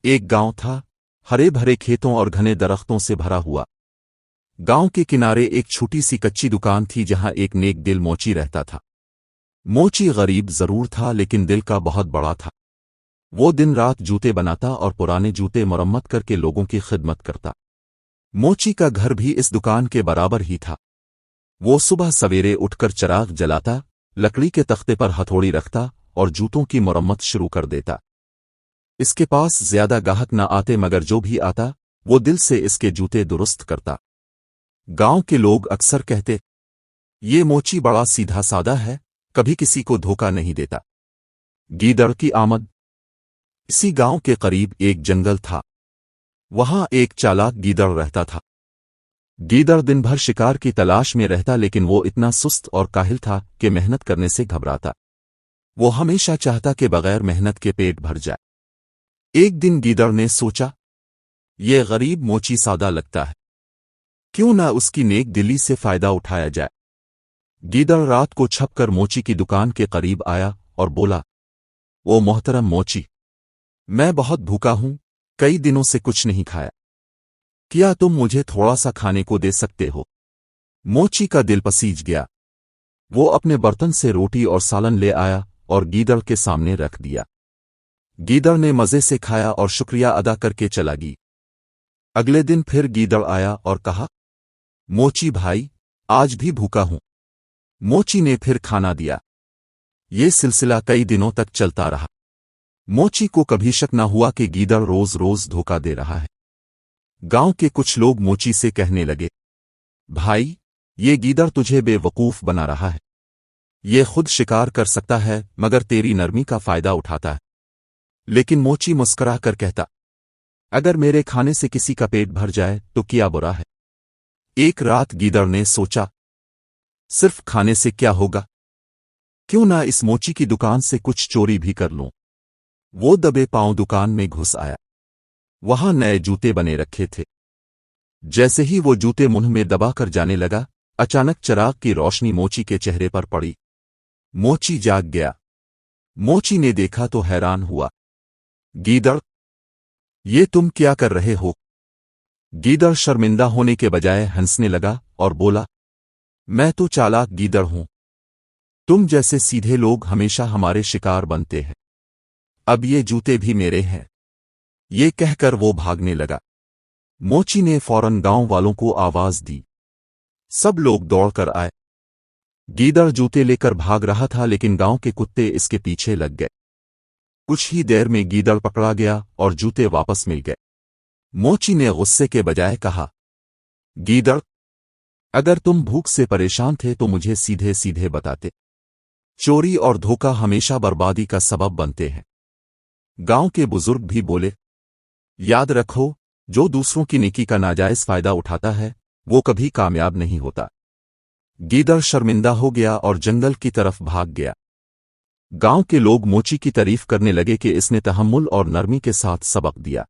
ایک गांव था, हरे भरे खेतों और घने दरख्तों से भरा हुआ। गांव के किनारे एक छोटी सी कच्ची दुकान थी जहां एक नेक दिल मोची रहता था। मोची गरीब जरूर था लेकिन दिल का बहुत बड़ा था। वो दिन रात जूते बनाता और पुराने जूते मरम्मत करके लोगों की खिदमत करता। मोची का घर भी इस दुकान के बराबर ही था। वो सुबह सवेरे उठकर चिराग जलाता, लकड़ी के तख्ते पर हथौड़ी रखता और जूतों की मरम्मत शुरू कर देता। इसके पास ज्यादा गाहक न आते मगर जो भी आता वो दिल से इसके जूते दुरुस्त करता। गांव के लोग अक्सर कहते, ये मोची बड़ा सीधा सादा है, कभी किसी को धोखा नहीं देता। गीदड़ की आमद। इसी गांव के करीब एक जंगल था। वहां एक चालाक गीदड़ रहता था। गीदड़ दिन भर शिकार की तलाश में रहता लेकिन वो इतना सुस्त और काहिल था कि मेहनत करने से घबराता। वो हमेशा चाहता कि बगैर मेहनत के पेट भर जाए। एक दिन गीदड़ ने सोचा, ये गरीब मोची सादा लगता है, क्यों ना उसकी नेक दिली से फायदा उठाया जाए। गीदड़ रात को छपकर मोची की दुकान के करीब आया और बोला, ओ मोहतरम मोची, मैं बहुत भूखा हूं, कई दिनों से कुछ नहीं खाया, क्या तुम मुझे थोड़ा सा खाने को दे सकते हो। मोची का दिल पसीज गया। वो अपने बर्तन से रोटी और सालन ले आया और गीदड़ के सामने रख दिया। गीदड़ ने मजे से खाया और शुक्रिया अदा करके चला गई। अगले दिन फिर गीदड़ आया और कहा, मोची भाई, आज भी भूखा हूं। मोची ने फिर खाना दिया। ये सिलसिला कई दिनों तक चलता रहा। मोची को कभी शक न हुआ कि गीदड़ रोज रोज धोखा दे रहा है। गांव के कुछ लोग मोची से कहने लगे, भाई, ये गीदड़ तुझे बेवकूफ बना रहा है। ये खुद शिकार कर सकता है मगर तेरी नरमी का फायदा उठाता है। लेकिन मोची मुस्कुरा कर कहता, अगर मेरे खाने से किसी का पेट भर जाए तो क्या बुरा है। एक रात गीदड़ ने सोचा, सिर्फ खाने से क्या होगा, क्यों ना इस मोची की दुकान से कुछ चोरी भी कर लूं। वो दबे पांव दुकान में घुस आया। वहां नए जूते बने रखे थे। जैसे ही वो जूते मुंह में दबाकर जाने लगा, अचानक चिराग की रोशनी मोची के चेहरे पर पड़ी। मोची जाग गया। मोची ने देखा तो हैरान हुआ। गीदड़, ये तुम क्या कर रहे हो। गीदड़ शर्मिंदा होने के बजाय हंसने लगा और बोला, मैं तो चालाक गीदड़ हूं। तुम जैसे सीधे लोग हमेशा हमारे शिकार बनते हैं। अब ये जूते भी मेरे हैं। ये कहकर वो भागने लगा। मोची ने फौरन गांव वालों को आवाज दी। सब लोग दौड़कर आए। गीदड़ जूते लेकर भाग रहा था लेकिन गांव के कुत्ते इसके पीछे लग गए। कुछ ही देर में गीदड़ पकड़ा गया और जूते वापस मिल गए। मोची ने गुस्से के बजाय कहा, गीदड़, अगर तुम भूख से परेशान थे तो मुझे सीधे सीधे बताते। चोरी और धोखा हमेशा बर्बादी का सबब बनते हैं। गांव के बुजुर्ग भी बोले, याद रखो, जो दूसरों की नेकी का नाजायज फायदा उठाता है वो कभी कामयाब नहीं होता। गीदड़ शर्मिंदा हो गया और जंगल की तरफ भाग गया। गांव के लोग मोची की तारीफ करने लगे कि इसने तहम्मुल और नरमी के साथ सबक दिया।